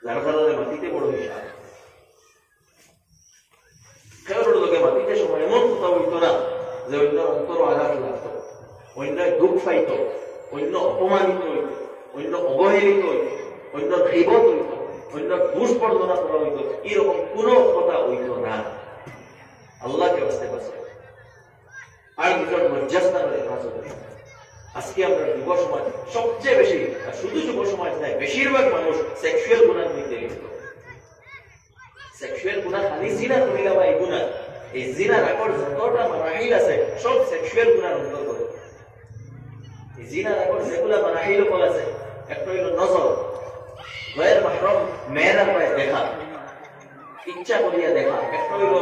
যার কারণে মাটিতে বড় হিসাব। খেয়ালের লোকে মাটিতে সময় এমন কোথাও হইতো না যে অন্য অন্তর আঘাত লাগতো, অন্য দুঃখ পাইত, অন্য অপমানিত হইত, অন্য অবহেলিত হইত, অন্য গীবত হইত, অন্য দুষ্পর্দনা করা হইত, এরকম কোন কথা হইত না। আল্লাহকে বাঁচতে পারছে আর নিজের মর্যাদার হেফাজত। আজকে আমরা যুব সমাজ সবচেয়ে বেশি, আর শুধু যুব সমাজ নয়, বেশিরভাগ মানুষ সেক্সুয়াল গুণার মধ্যে লিপ্ত। সেক্সুয়াল গুণা খালি জিনা করিলা বা এই গুণা, এই জিনার আকর যতটা মারাহিল আছে সব সেক্সুয়াল গুণার অন্তর্গত। এই জিনার আকর যেগুলা মারাহিল কল আছে, একটা হইল নজর, গায়ের মাহরম মেয়েরা পায় দেখা, ইচ্ছা করিয়া দেখা। একটা হইল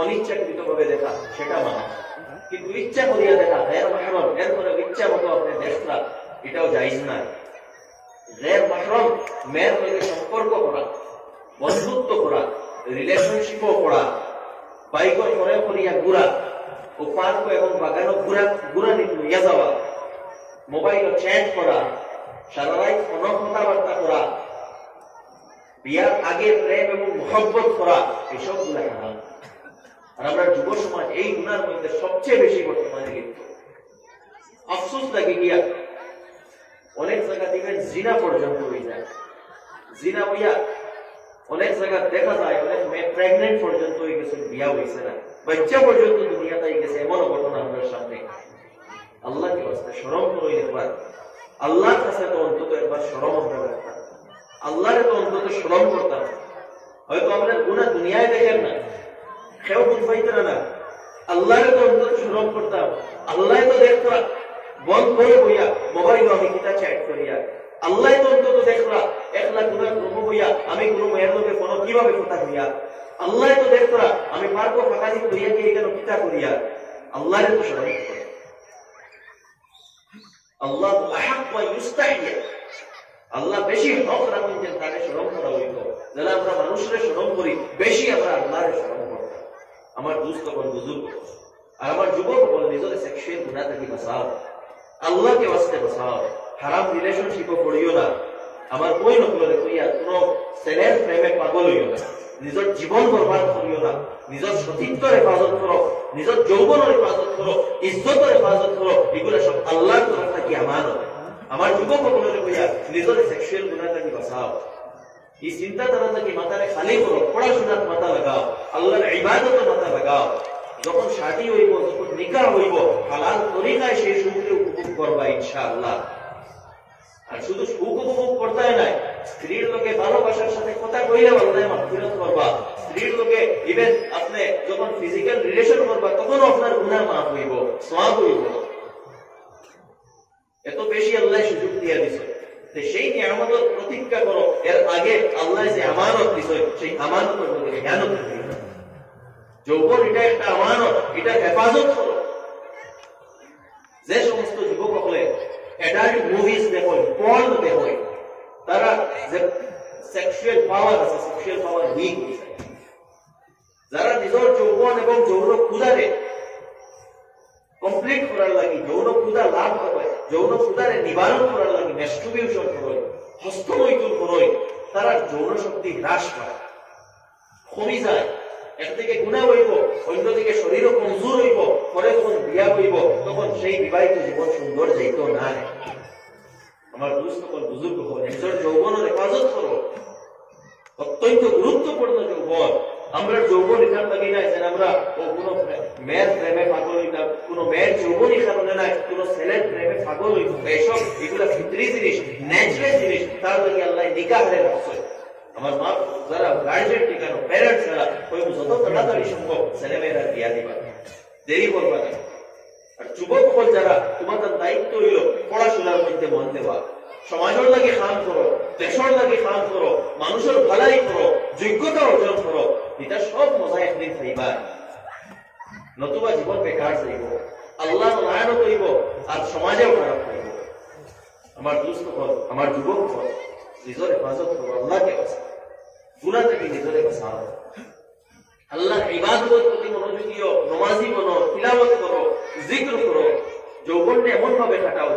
অনিচ্ছাকৃত ভাবে দেখা, সেটা মানা। কিন্তু ইচ্ছা করিয়া দেখা গায়ের মাহরম, এরপরে ইচ্ছা মতো আপনি দেখলা, এটাও জায়েজ না। গায়ের মাহরম মেয়ের সঙ্গে সম্পর্ক করা, বন্ধুত্ব করা, রিলেশনশিপও করা, বাইকর পরে করিয়া ঘুরা ও পার্ক এবং বাগানও ঘুরা লইয়া যাওয়া, মোবাইল চ্যাট করা, সারা রাত ফোন কথাবার্তা করা, বিয়ার আগে প্রেম এবং মোহব্বত করা, এসব গুলা হারাম। আর আমরা যুব সমাজ এই গুণার মধ্যে সবচেয়ে বেশি বর্তমানে লিপ্ত। আফসোস লাগে গিয়া অনেক জায়গা দেখবেন জিনা পর্যন্ত হয়ে যায়। জিনা হইয়া অনেক জায়গা দেখা যায় অনেক মেয়ে প্রেগনেন্ট পর্যন্ত হয়ে গেছে, বিয়া হয়েছে না, বাচ্চা পর্যন্ত দুনিয়াতে গেছে, এমন ঘটনা আমাদের সামনে। আল্লাহকে বাঁচতে শরম করে একবার, আল্লাহর কাছে তো অন্তত একবার শরম আমরা রাখতাম, আল্লাহরে তো অন্তত শরম করতাম। হয়তো আমরা গুনাহ দুনিয়ায় দেখেন না, কেউ বুঝ পাইতেন না, আল্লাহরে তো অন্তত শরম করতাম। আল্লাহ তো দেখতা বন্ধ করে বইয়া মোবাইল আমি কিতা চ্যাট করিয়া, আল্লাহ তো অন্তত দেখরা একলা গুনাহ করবো বইয়া আমি কোনো মেয়ের লোকে ফোন কিভাবে কথা করিয়া, আল্লাহ তো দেখরা আমি পারবো ফাঁকাজি করিয়া গিয়ে কেন কিতা করিয়া, আল্লাহরে তো শরম করে। আল্লাহ আহাক্কু আন ইউস্তাহিয়া, আল্লাহ বেশি হক রাখেন যে তাকে শরম করা হইত। যারা আমরা মানুষের শরম করি, বেশি আমরা আল্লাহরে শরম করতাম। আমার দুস্থ বল বুজুর্গ আর আমার যুবক বল, নিজের সেক্সুয়াল গুনাহ থেকে বাঁচাও, আল্লাহকে বাঁচতে বাঁচাও, হারাম রিলেশনশিপও করিও না। আমার কই নকলে কইয়া কোনো ছেলের প্রেমে পাগল হইও না, নিজের জীবন বরবাদ করিও না, নিজের সতীত্বের হেফাজত করো, নিজের যৌবনের হেফাজত করো, ইজ্জতের হেফাজত করো। এগুলো সব আল্লাহর তরফ থেকে আমানত। আমার যুবক বলে কইয়া নিজের সেক্সুয়াল গুনাহ থেকে বাঁচাও। এই চিন্তাধারা থেকে মাথারে খালি করো, পড়াশোনার মাথা লাগাও, আল্লাহর ইবাদতে মাথা লাগাও। যখন শাদী হইব, যখন নিকাহ হইব, হালাল তরিকায় সেই সুখকে উপভোগ করবা ইনশাআল্লাহ। আর শুধু সুখ উপভোগ করতে নাই, স্ত্রীর লোকে ভালোবাসার সাথে কথা কইলে আল্লাহ মাগফিরাত করবা। স্ত্রীর লোকে ইভেন আপনি যখন ফিজিক্যাল রিলেশন করবা, তখন আপনার গুনাহ মাফ হইব, সওয়াব হইব। এত বেশি আল্লাহ সুযোগ দিয়ে দিছে, সেই নিয়ামতের প্রতীক্ষা করো। এর আগে আল্লাহ যে আমানত দিছে, সেই আমানতের মধ্যে খেয়ানত রাখবে। যৌবন এটা একটা আমানত, এটা হেফাজত করো। যে সমস্ত যুবক হলে অ্যাডাল্ট মুভিজ দেখো, পর্ন দেখো, তারা যে সেক্সুয়াল পাওয়ার আছে, সেক্সুয়াল পাওয়ার উইক হয়েছে। যারা নিজের যৌবন এবং যৌন ক্ষুধারে কমপ্লিট করার লাগি, যৌন ক্ষুধা লাভ করবে, যৌন ক্ষুধারে নিবারণ করার লাগি ম্যাস্ট্রুবিউশন করো, হস্তমৈথুন করো, তারা যৌন শক্তি হ্রাস পায়, কমে যায়। একদিকে গুনাহ হইব, অন্যদিকে শরীরও কমজোর হইব। পরে যখন বিয়া হইব, তখন সেই বিবাহিত জীবন সুন্দর যাইত না। আমার দুস্থ বুজুর্গ হল, নিজের যৌবনের হেফাজত করো। অত্যন্ত গুরুত্বপূর্ণ যৌবন। আমরা যৌবন এখান থেকে নাই যে আমরা কোন মেয়ের প্রেমে পাগল হইতাম, কোন মেয়ের যৌবনই কারণে নাই, কোন ছেলের প্রেমে পাগল হইতাম। এইসব এগুলা ফিতরি জিনিস, ন্যাচারাল জিনিস। তার লাগে আল্লাহ নিকাহ রাখছে। আমার মা যারা গার্জিয়ান ঠিকানো, প্যারেন্টস যারা, ওই যত তাড়াতাড়ি সম্ভব ছেলে মেয়েরা বিয়া দিবা, দেরি করবা না। আর যুবক হল যারা, তোমাদের দায়িত্ব হইল পড়াশোনার মধ্যে মন দেওয়া, সমাজের লাগে কাম করো, দেশের লাগে কাম করো, মানুষের ভালাই করো, যোগ্যতা অর্জন করো। এটা সব মজা একদিন পাইবা, নতুবা জীবন বেকার যাইব, আল্লাহ লায়ানত হইব, আর সমাজেও খারাপ হইব। আমার দুস্থ হল, আমার যুবক হল, নিজের হেফাজত করো, আল্লাহকে বাঁচাও, গুনাহ থেকে নিজের বাঁচাও। আল্লাহর ইবাদতের প্রতি মনোযোগী হও, নামাজি বনো, তিলাওয়াত করো, জিকির করো। যৌবনটা এমন ভাবে কাটাও,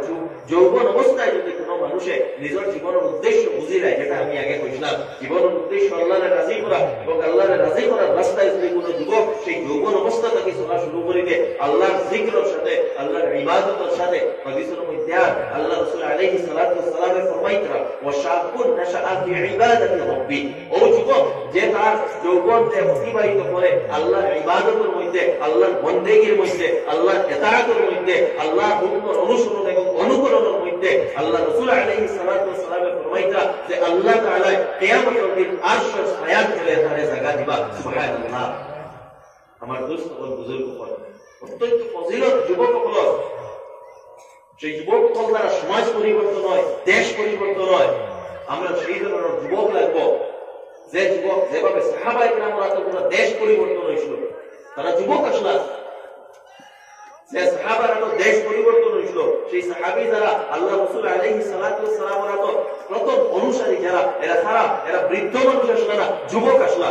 যৌবন অবস্থায় যদি কোনো মানুষে নিজের জীবনের উদ্দেশ্য বুঝি নেয়, যেটা আমি আগে কইলাম, জীবনের উদ্দেশ্য আল্লাহরে রাজি করা এবং আল্লাহরে রাজি করার রাস্তায় যদি কোনো যুবক সেই যৌবন অবস্থা থেকে চলা শুরু করিবে আল্লাহর জিকরের সাথে, আল্লাহর ইবাদতের সাথে, হাদিসের মধ্যে আল্লাহ রাসূল আলাইহিস সালাতু ওয়াস সালাম ফরমাইতরা ওয়া শাকুন নাশআ ফি ইবাদাতি রাব্বি, ও যুবক যে তার যৌবনকে অতিবাহিত করে আল্লাহর ইবাদতের মধ্যে, আল্লাহর বন্দেগীর মধ্যে, আল্লাহর ইতাআতের মধ্যে, আল্লাহর হুকুমের অনুসরণ এবং অনুকরণের মধ্যে, আল্লাহ রাসূল আলাইহিস সালাতু ওয়াস সালাম ফরমাইতরা যে আল্লাহ তাআলা কিয়ামতের দিন আরশের ছায়ার তলে তারে জায়গা দিবা। সুবহানাল্লাহ। আমার দোস্ত ও বুজুর্গ হল অত্যন্ত ফজিলত যুবক হল, সেই যুবক হল দ্বারা সমাজ পরিবর্তন হয়, দেশ পরিবর্তন হয়। আমরা সেই ধরনের যুবক লাগবো যে যুবক যেভাবে সাহাবায়ে কেরামরা তো পুরো দেশ পরিবর্তন হয়েছিল, তারা যুবক আসলা, যে সাহাবারা তো দেশ পরিবর্তন হয়েছিল, সেই সাহাবী যারা আল্লাহ রাসূল আলাইহিস সালাতু ওয়াস সালামের তো প্রথম অনুসারী যারা, এরা বৃদ্ধ মানুষ আসলা না, যুবক আসলা।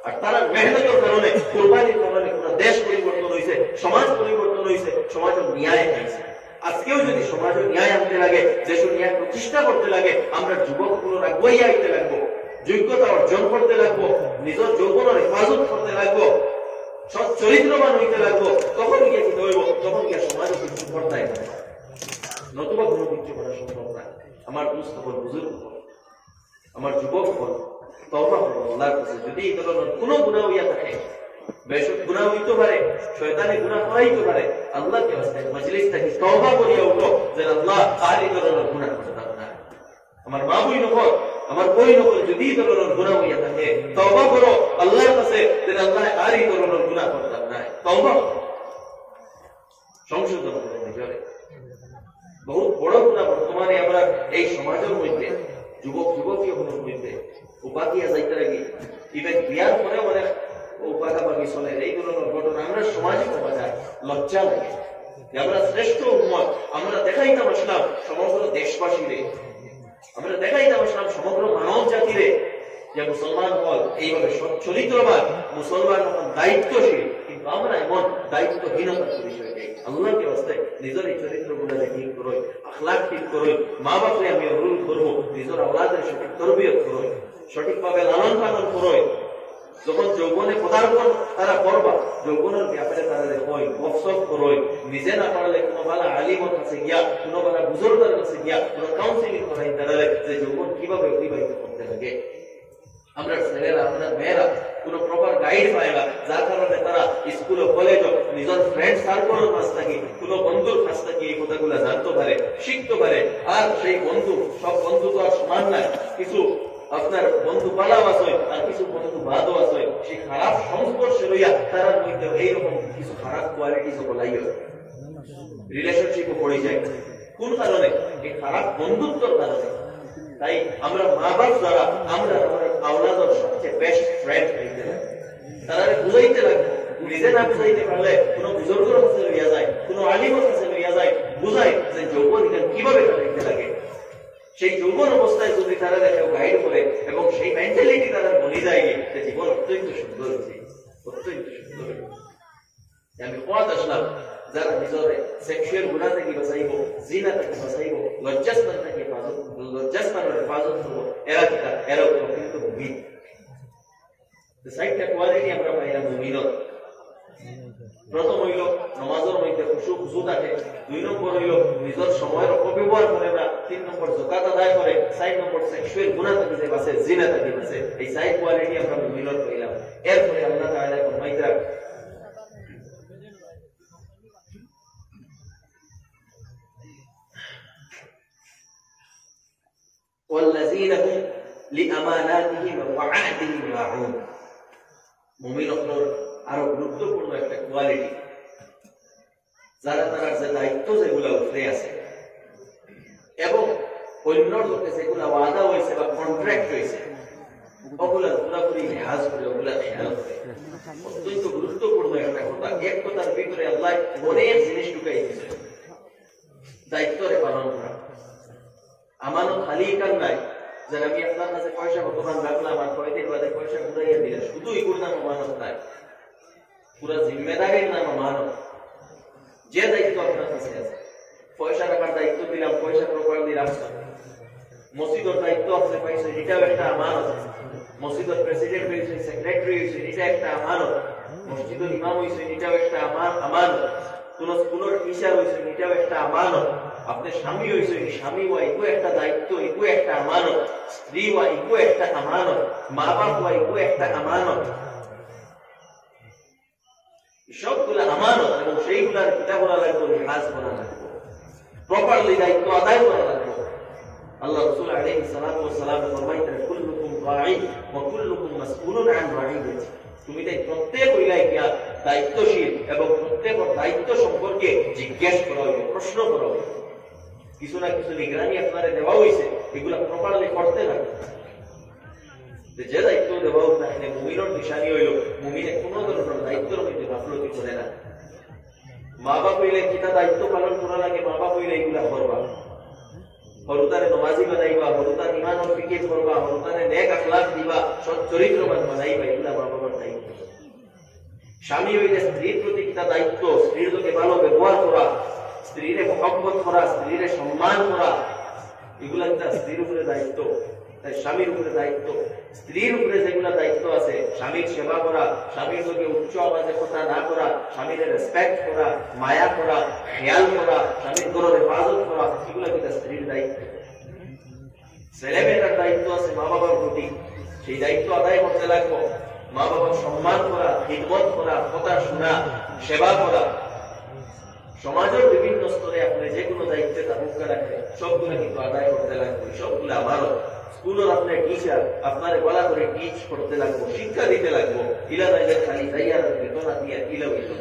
আর তারা মেহনতের কারণে, কুরবানির কারণে পুরো দেশ পরিবর্তন হয়েছে, সমাজ পরিবর্তন হয়েছে, সমাজের ন্যায় হয়েছে। আজকেও যদি সমাজের ন্যায় আনতে লাগে, দেশের ন্যায় প্রতিষ্ঠা করতে লাগে, আমরা যুবকগুলো রাখবই আইতে লাগবো, যোগ্যতা অর্জন করতে লাগবো, নিজের যৌবনের হেফাজত করতে লাগবো, সৎ চরিত্রবান হইতে লাগবো। তখন গিয়ে কি হইব? তখন গিয়ে সমাজও কিছু করতাই না, নতুবা কোনো কিছু করা সম্ভব না। আমার দুস্থ হল, বুজুর্গ হল, আমার যুবক হল, তওবা করো আল্লাহর কাছে। যদি এই ধরনের কোনো গুনাহ হইয়া থাকে, বেশক গুনাহ হইতে পারে, শয়তানি গুনাহ করাইতে পারে, আল্লাহকে ওয়াস্তে মজলিস থেকে তওবা করিয়া উঠো যে আল্লাহ আর এই ধরনের গুনাহ করতাম না। আমার মা বই নকল, আমার বই নকল, যদি এই ধরনের গুনাহ হইয়া থাকে তওবা করো আল্লাহর কাছে যে আল্লাহ আর এই ধরনের গুনাহ করতাম না। তওবা সংশোধন করো নিজরে। বহুত বড় গুনাহ বর্তমানে আমরা এই সমাজের মধ্যে যুবক যুবতীগুলোর মধ্যে উপাধিয়া যাইতে লাগে, ইভেন বিয়ার পরে অনেক উপাধাবাগি চলে, এই ধরনের ঘটনা আমরা সমাজে পাওয়া যায়। লজ্জা লাগে। আমরা শ্রেষ্ঠ উম্মত, আমরা দেখাইতাম আসলাম সমগ্র দেশবাসীরে, আমরা দেখাইতাম আসলাম সমগ্র মানব জাতিরে যে মুসলমান হল এইভাবে চরিত্রবান, মুসলমান হল দায়িত্বশীল। কিন্তু আমরা এমন দায়িত্বহীনতার পরিচয় দেই। আল্লাহকে ওয়াস্তে নিজের এই চরিত্রগুলোকে ঠিক করো, আখলাক ঠিক করো। মা বাপকে আমি অনুরোধ করবো নিজের আওলাদের সঠিক তরবিয়ত করো, সঠিকভাবে লালন পালন করো। যখন যৌবনে পদার্পণ তারা করবা, যৌবনের ব্যাপারে তারা দেখোই গপসপ করোই, নিজে না পারলে কোনো ভালো আলিমের কাছে গিয়া, কোনো ভালো বুজুর্গের কাছে গিয়া কোনো কাউন্সিলিং করাই তারা যে যৌবন কিভাবে অতিবাহিত করতে লাগে। আমরা ছেলেরা, আমরা মেয়েরা কোনো প্রপার গাইড পায় না, যার কারণে তারা স্কুল কলেজ নিজের ফ্রেন্ড সার্কেলের কাছ থেকে, কোনো বন্ধুর কাছ থেকে এই কথাগুলো জানতে পারে, শিখতে পারে। আর সেই বন্ধু, সব বন্ধু তো আর সমান নাই, কিছু আপনার বন্ধু পালাও আছে আর কিছু বন্ধু বাদও আছে। সেই খারাপ সংস্পর্শে লইয়া তার মধ্যে এইরকম কিছু খারাপ কোয়ালিটি বলাই রিলেশনশিপও পড়ে যায়। কোন কারণে? এই খারাপ বন্ধুত্বর কারণে। তাই আমরা মা বাপ দ্বারা আমরা আমাদের আওলাদের সবচেয়ে বেস্ট ফ্রেন্ড হইতে লাগে, তারা বুঝাইতে লাগবে। নিজে না বুঝাইতে পারলে কোনো বুজুর্গের কাছে লইয়া যায়, কোনো আলিমের কাছে লইয়া যায়, বুঝাই যে যৌবন কিভাবে কাটাইতে লাগে। সেই যৌবন অবস্থায় যদি তারা দেখে গাইড করে এবং সেই মেন্টালিটি তারা বলি যায়, যে জীবন অত্যন্ত সুন্দর হয়েছে, অত্যন্ত সুন্দর। আমি পথ আসলাম যারা নিজের সেক্সুয়াল গুণা থেকে বাঁচাইব, জিনা থেকে বাঁচাইব, লজ্জাস্থান থেকে লজ্জাস্থানের হেফাজত করবো, এরাও কিন্তু মুমিন। সাইডটা কোয়ালিটি আমরা পাইলাম মুমিনত। প্রথম হইল নামাজের মধ্যে খুশু খুশু থাকে, 2 নম্বর হইল নিজের সময়ের অপব্যবহার করে না, 3 নম্বর যাকাত আদায় করে, 4 নম্বর সেক্সুয়াল গুনাহ থেকে যে বাঁচে, জিনা থেকে বাঁচে। এই 4 কোয়ালিটি আমরা মুমিনত পাইলাম। এরপরে আল্লাহ তাআলা ফরমাইতে والذين هم لأماناتهم وعهدهم راعون। মুমিনদের আরো গুরুত্বপূর্ণ একটা কোয়ালিটি, যারা তার যে দায়িত্ব যেগুলো উপরে আছে এবং অন্য লোকে যেগুলো ওয়াদা হয়েছে বা কন্ট্রাক্ট হয়েছে ওগুলা পুরোপুরি লিহাজ করে, ওগুলা খেয়াল করে। অত্যন্ত গুরুত্বপূর্ণ একটা কথা। এক কথার ভিতরে আল্লাহ অনেক জিনিস ঢুকাই দিয়েছে। দায়িত্বরে পালন করা, আমানত খালি কার নাই যে আমি আপনার কাছে পয়সা ভগবান রাখলাম আর কয়দিন বাদে পয়সা ঘুরাইয়া দিলাম, শুধু এগুলোর নাম আমানত নাই, পুরা জিম্মেদারির নাম আমানত। যে দায়িত্ব আপনার কাছে আছে, পয়সা রাখার দায়িত্ব দিলাম, পয়সা প্রপারলি রাখছো। মসজিদের দায়িত্ব আপনি পাইছেন, এটাও একটা আমানত। মসজিদের প্রেসিডেন্ট হয়েছে, সেক্রেটারি হয়েছে, এটা একটা আমানত। মসজিদের ইমাম হয়েছে, এটাও একটা আমানত। কোন স্কুলের টিচার হয়েছে, এটাও একটা আমানত। আপনি স্বামী হয়েছে, স্বামী হওয়া এগো একটা দায়িত্ব, এগো একটা আমানত। স্ত্রী হওয়া এগো একটা আমানত। মা বাপ হওয়া এগো একটা আমানত। সবগুলো আমানত, এবং সেইগুলার কিতাব করা লাগবে, রেহাজ করা লাগবে, প্রপারলি দায়িত্ব আদায় করা লাগবে। আল্লাহ রাসূল আলাইহিস সালাতু ওয়াস সালাম ফরমাইতেন, কুল্লুকুম রাঈ ওয়া কুল্লুকুম মাসউলুন আন রাঈয়াতি। তুমি তাই প্রত্যেক হইলাই গিয়া দায়িত্বশীল, এবং প্রত্যেক দায়িত্ব সম্পর্কে জিজ্ঞেস করা হইবে, প্রশ্ন করা হইবে। কিছু না কিছু নিগরানি আপনারা দেওয়া হয়েছে, এগুলা প্রপারলি করতে লাগবে। যে দায়িত্ব দেওয়া হোক না, মুমিনের নিশানি হইল মুমিনে কোন ধরনের দায়িত্বের মধ্যে গাফলতি করে না। মা বাপ হইলে কিতা দায়িত্ব পালন করা লাগে, মা বাপ হইলে এগুলা করবা। হরুতারে নমাজি বানাইবা, হরুতার ইমান ও ফিকির করবা, হরুতারে নেক আখলাক দিবা, সৎ চরিত্রবান বানাইবা, এগুলা মা বাবার দায়িত্ব। স্বামী হইলে স্ত্রীর প্রতি কিতা দায়িত্ব, স্ত্রীর লোকে ভালো ব্যবহার করা, স্ত্রীরে মহব্বত করা, স্ত্রীরে সম্মান করা, এগুলা একটা স্ত্রীর উপরে দায়িত্ব। তাই স্বামীর উপরে দায়িত্ব, স্ত্রীর উপরে যেগুলা দায়িত্ব আছে, স্বামীর সেবা করা, স্বামীর লোকে উচ্চ আওয়াজে কথা না করা, স্বামীর রেসপেক্ট করা, মায়া করা, খেয়াল করা, স্বামীর গরুর হেফাজত করা, এগুলা কিন্তু স্ত্রীর দায়িত্ব। ছেলেমেয়েটার দায়িত্ব আছে মা বাবার প্রতি, সেই দায়িত্ব আদায় করতে লাগবো। মা বাবার সম্মান করা, খিদমত করা, কথা শোনা, সেবা করা। সমাজের বিভিন্ন স্তরে আপনি যে কোনো দায়িত্বে ভূমিকা রাখেন, সবগুলো কিন্তু আদায় করতে লাগবে। সবগুলো আমারও। স্কুলের আপনার টিচার, আপনার বলা করে টিচ করতে লাগবো, শিক্ষা দিতে লাগবো। ইলা রাইলে খালি দাইয়ার বেতনা দিয়ে ইলা হইল।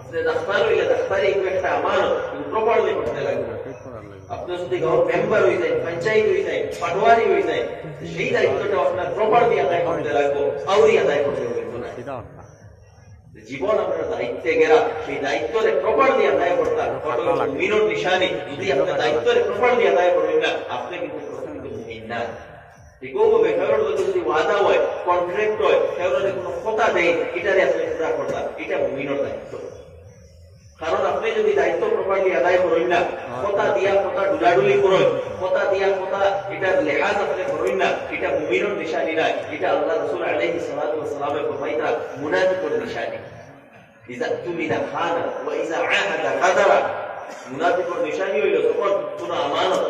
আপনি ডাক্তার হইলে ডাক্তারি একটা আমানত, প্রপারলি করতে লাগবে। আপনি যদি মেম্বার হয়ে যায়, পঞ্চায়েত হয়ে যায়, পাটোয়ারি হয়ে যায়, সেই দায়িত্বটা আপনার প্রপারলি আদায় করতে লাগবো, আউরি আদায় করতে লাগবে না। জীবন আমরা দায়িত্বে গেরা, সেই দায়িত্বরে প্রপারলি আদায় করতাম মুমিনের নিশানি। যদি আপনার দায়িত্বরে প্রপারলি আদায় করবেন না, আপনি কিন্তু প্রকৃত মুমিন না। ঠিকভাবে কারোর যদি ওয়াদা হয়, কন্ট্রাক্ট হয়, কারোর কোনো কথা দেয়, এটারে আপনি পুরা করতাম, এটা মুমিনের দায়িত্ব। কারণ আপনি যদি দায়িত্ব প্রপারলি আদায় করেন না, কথা দিয়া কথা ডুলাডুলি করেন, কথা দিয়া কথা এটার লেহাজ আপনি করেন না, এটা মুমিনের নিশানি না। এটা আল্লাহ রাসূল আলাইহিস সালাতু ওয়াস সালামের ফরমাইতা মুনাফিকের নিশানি। ইযা তুমিনা খানা ওয়া ইযা আহাদা গাদারা। মুনাফিকের নিশানি হইল যখন কোনো আমানত,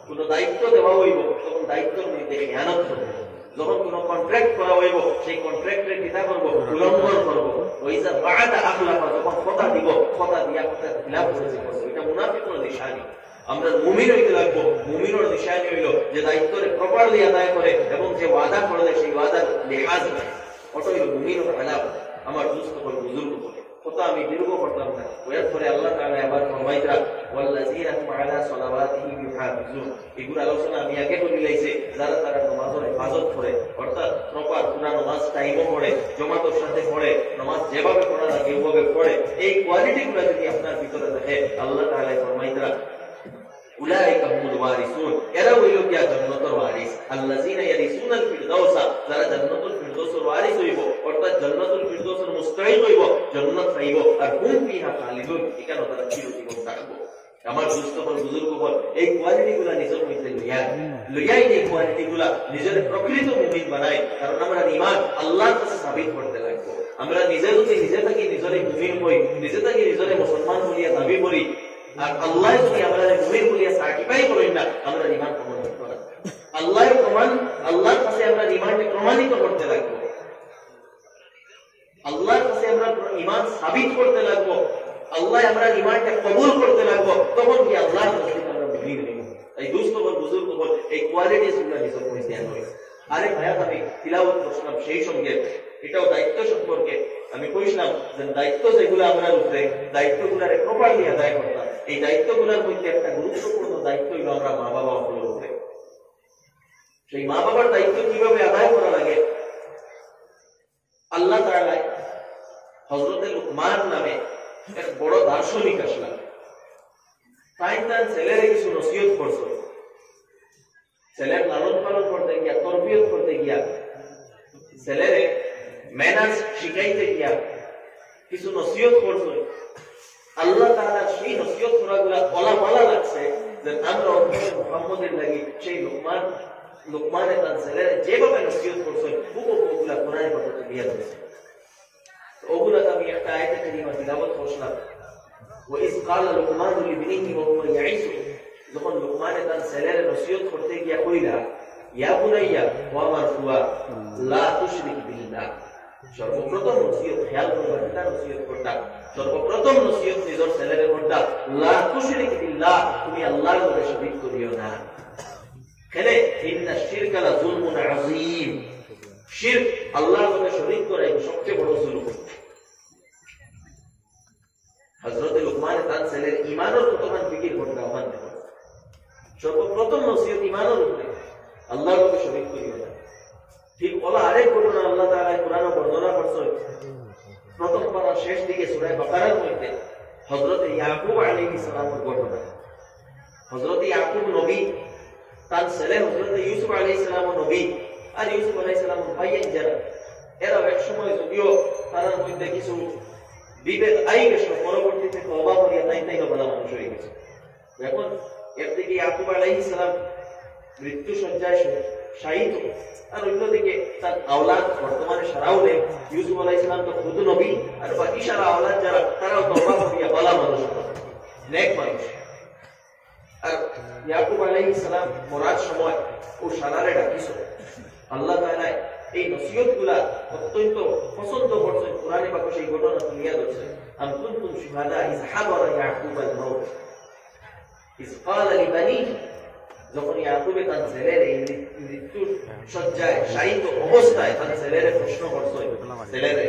কোনো দায়িত্ব দেওয়া হইব, তখন দায়িত্বের মধ্যে খেয়ানত করবে। যখন কোনো কন্ট্রাক্ট করা হইব, সেই কন্ট্রাক্টের কিতা করবো, উল্লঙ্ঘন করবো। ওইযা বাদা আখলাফা, যখন কথা দিব, কথা দিয়া কথা খিলাফ করেছে, এটা মুনাফিকের নিশানি। আমরা মুমিন হইতে লাগবো। মুমিনের নিশানি হইল যে দায়িত্বরে প্রপারলি আদায় করে, এবং যে ওয়াদা করলে সেই ওয়াদার লিহাজ নেয়, ওটা হইল মুমিনের আলাপ। আমার দুস্থ করে বুজুর্গ করে কথা আমি দীর্ঘ করতাম না। ওয়ার পরে আল্লাহ তাআলা আবার ফরমাইতরা ওয়াল্লাযীনা হুম আলা সালাওয়াতিহিম ইউহাফিজুন। এগুলো আলোচনা আমি আগে করে লাইছে, যারা তারা নামাজের হেফাজত করে, অর্থাৎ প্রপার পুরা নামাজ টাইমও পড়ে, জামাতের সাথে পড়ে, নামাজ যেভাবে পড়া লাগে ওইভাবে পড়ে। এই কোয়ালিটিগুলো যদি আপনার ভিতরে থাকে, আল্লাহ তাআলা ফরমাইতরা উলাইকা হুমুল ওয়ারিসুন, এরা হইল কি জান্নাতের ওয়ারিস। আল্লাযীনা ইয়ারিসুনাল ফিরদাউসা, যারা জান্নাতুল ফিরদাউসের ওয়ারিস হইব, অর্থাৎ জান্নাতুল ফিরদাউসের মুস্তাহিক হইব, জান্নাত পাইব, আর হুম ফিহা খালিদুন, এখানে তারা চিরজীবন থাকবে। আমার দুস্থ বল বুজুর্গ বল, এই কোয়ালিটিগুলা নিজের মধ্যে লইয়াই এই কোয়ালিটিগুলা নিজের প্রকৃত মুমিন বানায়। কারণ আমরা ঈমান আল্লাহর কাছে সাবিত করতে লাগবো। আমরা নিজে যদি নিজে থাকি নিজের মুমিন হই, নিজে থাকি নিজের মুসলমান বলিয়া দাবি করি, আর আল্লাহ যদি আমরা মুমিন বলিয়া সার্টিফাই করেন না, আমরা ঈমান প্রমাণিত করা আল্লাহর কাছে আমরা ঈমানকে প্রমাণিত করতে লাগবো। আল্লাহর কাছে আমরা ঈমান সাবিত করতে লাগবো। আল্লাহ আমরা ঈমানকে কবুল করতে লাগবো, তখন কি আল্লাহর কাছে আমরা মুমিন হইব। এই দুস্থ বল বুজুর্গ বল, এই কোয়ালিটিস গুলো নিজের মধ্যে ধ্যান হয়। আরেক ভাইয়া আমি তিলাওয়াত করছিলাম, সেই সঙ্গে এটাও দায়িত্ব সম্পর্কে আমি কইছিলাম যে দায়িত্ব যেগুলো আমরা উপরে, দায়িত্বগুলারে প্রপারলি আদায় করতাম। এই দায়িত্বগুলোর মধ্যে একটা গুরুত্বপূর্ণ দায়িত্ব হইল আমরা মা বাবা হলোর উপরে। সেই মা বাবার দায়িত্ব কিভাবে আদায় করা লাগে, আল্লাহ তাআলা হযরতে লুকমান নামে এক বড় দার্শনিক আসলেন। তাই তার ছেলেরে কিছু নসিহত করছে। ছেলের লালন পালন করতে গিয়া, তরবিয়ত করতে গিয়া, ছেলেরে ম্যানার্স শিখাইতে গিয়া কিছু নসিহত করছে। আল্লাহ তাআলা সেই নসিহত করাগুলা বলা লাগছে যে আমরা মুহাম্মদের লাগি সেই লোকমানের তার ছেলের যেভাবে নসিহত করছেন ওগুলা কোরআনের কথা দিয়ে দিয়েছে। ওগুলা আমি একটা আয়াতে কারিমা তিলাওয়াত করলাম, ওয়াইজ ক্বালা লুকমান লিবনিহি ওয়া হুয়া ইয়াইসু, যখন লোকমানে তার ছেলের নসিহত করতে গিয়া কইলা ইয়া বুনাইয়া ওয়া আমার ফুয়া লা তুশরিক বিল্লাহ, সর্বপ্রথম নসিহত খেয়াল করবা, এটা নসিহত করতা, সর্বপ্রথম নসিহত নিজের ছেলের করতা লা তুশরিক বিল্লাহ, তুমি আল্লাহর সাথে শরীক করিও না। কেনে ইন্না শিরকা লা যুলমুন আযীম, শিরক আল্লাহর সাথে শরীক করা সবচেয়ে বড় জুলুম। হযরত লুকমান তার ছেলের ঈমানের কতখান ফিকির করতে আহ্বান দেন, সর্বপ্রথম নসিহত ঈমানের উপরে, আল্লাহর সাথে শরীক করিও না। ঠিক ওলা আরেক ঘটনা আল্লাহ তাআলা কোরআনে বর্ণনা করেছেন, প্রথম পারা শেষ দিকে সূরা বাকারার মধ্যে হযরত ইয়াকুব আলাইহিস সালামের ঘটনা। হযরত ইয়াকুব নবী, তার ছেলে হযরত ইউসুফ আলাইহিস সালাম নবী, আর ইউসুফ আলাইহিস সালাম ভাইয়ের যারা এরা এক সময় যদিও তার মধ্যে কিছু বিভেদ আই গেছে, পরবর্তীতে তওবা করিয়া তাই ভালো মানুষ হয়ে গেছে। এখন এর থেকে ইয়াকুব আলাইহিস সালাম মৃত্যু সজ্জায় শায়িত, আর অন্যদিকে তার আওলাদ বর্তমানে সারাও নেই। ইউসুফ আলাইহিস সালাম তো খুদ নবী, আর বাকি সারা আওলাদ যারা তারাও তওবা করিয়া ভালো মানুষ, নেক মানুষ। আর ইয়াকুব আলাইহিস সালাম মরার সময় ও সারারে ডাকিস, আল্লাহ তাআলা এই নসিহতগুলা অত্যন্ত পছন্দ করছেন। কোরআনে পাকে সেই ঘটনা তুলিয়া ধরছে, আম কুনতুম শুহাদা ইয হাদারা ইয়াকুব আল মাউত ইয ক্বালা লিবানিহি, যখন ইয়াকুবে তার ছেলের এই মৃত্যুর শয্যায় শায়িত অবস্থায় তার ছেলের প্রশ্ন করছে, ছেলেরে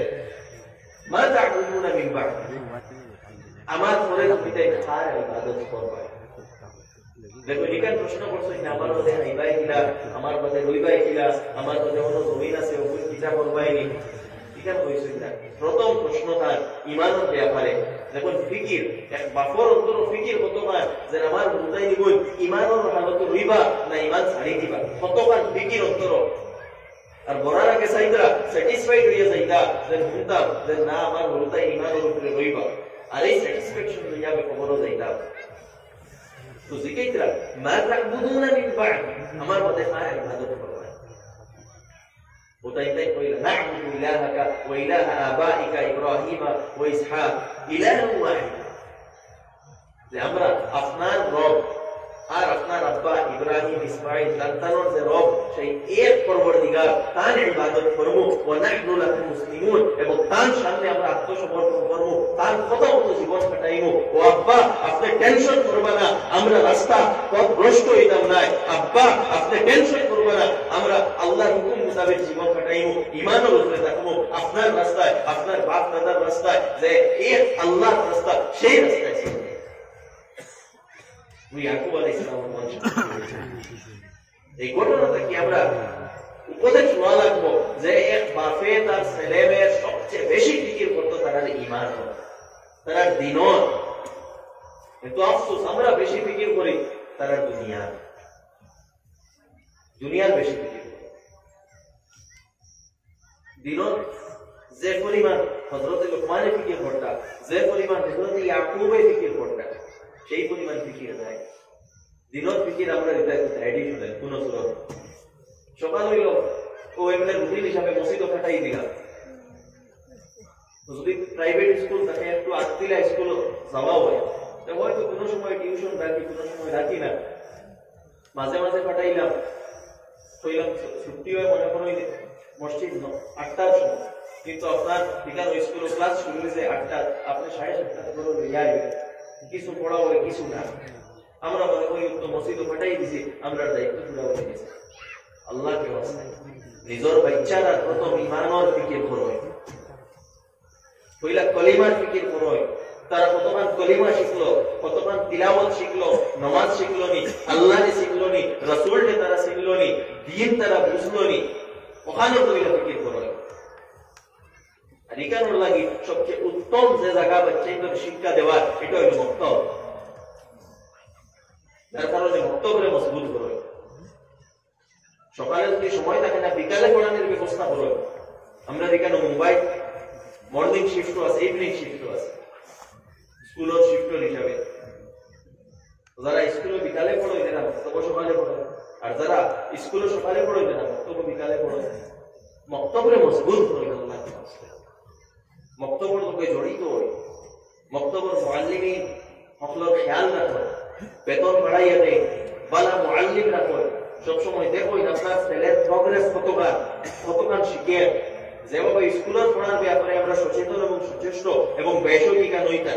মা তা'বুদুনা মিন বা'দি, আমার পরে তুমি তাই কার ইবাদত করবে? দেখো এখানে প্রশ্ন করছে যে আমার মধ্যে আইবাই কিলা, আমার মধ্যে রইবাই কিলা, আমার মধ্যে কোনো জমিন আছে ওগুলো কিতা করবাই নি, এখানে কইছে না। প্রথম প্রশ্ন তার ঈমানের ব্যাপারে। দেখুন ফিকির, এক বাপর অন্তর ফিকির কতবার যে আমার মুতাই নিবই ঈমানের হালত রইবা না ঈমান ছাড়ি দিবা, কতবার ফিকির অন্তর। আর বড়ার আগে চাইদা স্যাটিসফাইড হইয়া যাইতা যে মুতাম যে না আমার মুতাই ঈমানের উপরে রইবা, আর এই স্যাটিসফ্যাকশন লইয়া কবরও যাইতা। তো জিকিরা মা তা'বুদুনা মিন বা'দি, আমার মধ্যে আর ইবাদত করবে। ওটাই কইলা না'বুদু ইলাহাকা ওয়া ইলাহা আবাইকা ইব্রাহিমা ওয়া ইসহাক ইলাহান ওয়াহিদ, যে আমরা আপনার রব আর আপনার আব্বা ইব্রাহিম ইসমাঈল তার যে রব সেই এক পরওয়ারদিগার, তার ইবাদত করব। ওয়া নাহনু লাহু মুসলিমুন, এবং তার সামনে আমরা আত্মসমর্পণ করব, তার কথা মতো জীবন কাটাইব। ও আব্বা আপনি টেনশন করবেন না, আমরা রাস্তা পথ ভ্রষ্ট হইতাম না। আব্বা আপনি টেনশন করবেন না, আমরা আল্লাহর হুকুম মোতাবেক জীবন কাটাইব, ঈমানের উপরে থাকবো, আপনার রাস্তায়, আপনার বাপ দাদার রাস্তায়, যে এক আল্লাহর রাস্তা সেই রাস্তায় ছিল। ইয়াকুব আলাইহিস সালামের বংশ। এই ঘটনাটা কি আমরা উপদেশ নেওয়া লাগবো যে এক বাপে তার ছেলে মেয়ের সবচেয়ে বেশি ফিকির করতো তারা ঈমান, তারা দিনর। কিন্তু আফসোস আমরা বেশি ফিকির করি তারা দুনিয়ার বেশি ফিকির করি। দিনর যে পরিমাণ হযরত লুকমানে ফিকির করতা, যে পরিমাণ হযরত ইয়াকুবে ফিকির করতা, সেই পরিমাণ ফিকির যায়। দিনের ফিকির আমরা এডিশনাল কোন সুরত সকাল হইল ও এমনি রুটিন হিসাবে মসজিদও কাটাই দিলাম। যদি প্রাইভেট স্কুল থাকে একটু আটতিলা স্কুল যাওয়া হয়, হয়তো কোনো সময় টিউশন রাখি, কোনো সময় রাখি না, মাঝে মাঝে কাটাইলাম। হইলাম ছুটি হয় মনে করো মসজিদ 8টার সময়, কিন্তু আপনার বিকাল স্কুল ক্লাস শুরু হয়েছে 8টা, আপনি 7:30 করে যাই, কিছু পড়া হয় কিছু না। আমরা মনে করি তো মসজিদ ফাটাই দিছি, আমরা দায়িত্ব পুরা হয়ে গেছে। আল্লাহকে নিজের বাচ্চারা প্রথম ঈমানের ফিকির করয়, পয়লা কলিমার ফিকির করয়। তারা কতক্ষণ কলিমা শিখলো, কতক্ষণ তিলাওয়াত শিখলো, নামাজ শিখলো নি, আল্লাহকে শিখলো নি, রাসূলকে তারা চিনলো নি, দ্বীন তারা বুঝলো নি, ওখানে পয়লা ফিকির করয়। আর এখানোর লাগি সবচেয়ে উত্তম যে জায়গা বাচ্চাদের শিক্ষা দেওয়ার, এটা হলো মক্তব। তার কারণে মক্তবরে মজবুত করো। সকালে যদি সময় থাকে না, বিকালে পড়ানোর ব্যবস্থা করো। আমরা এখানে মোবাইল মর্নিং শিফট আছে, ইভিনিং শিফট আছে, স্কুলের শিফটর হিসাবে। যারা স্কুলে বিকালে পড়ো এরা মক্তব সকালে পড়ো, আর যারা স্কুলে সকালে পড়ো এরা মক্তব বিকালে পড়ো। মক্তবরে মজবুত করে আল্লাহ মক্তবর লোকে জড়িত হয়, মক্তবর মুআল্লিমিন হকলর খেয়াল রাখো, বেতন বাড়াইয়া দেয়, বালা মুআল্লিম রাখো। সবসময় দেখো আপনার ছেলের প্রগ্রেস কতখান শিখে। যেভাবে স্কুলের পড়ার ব্যাপারে আমরা সচেতন এবং সচেষ্ট এবং বেসরকারি নইতা,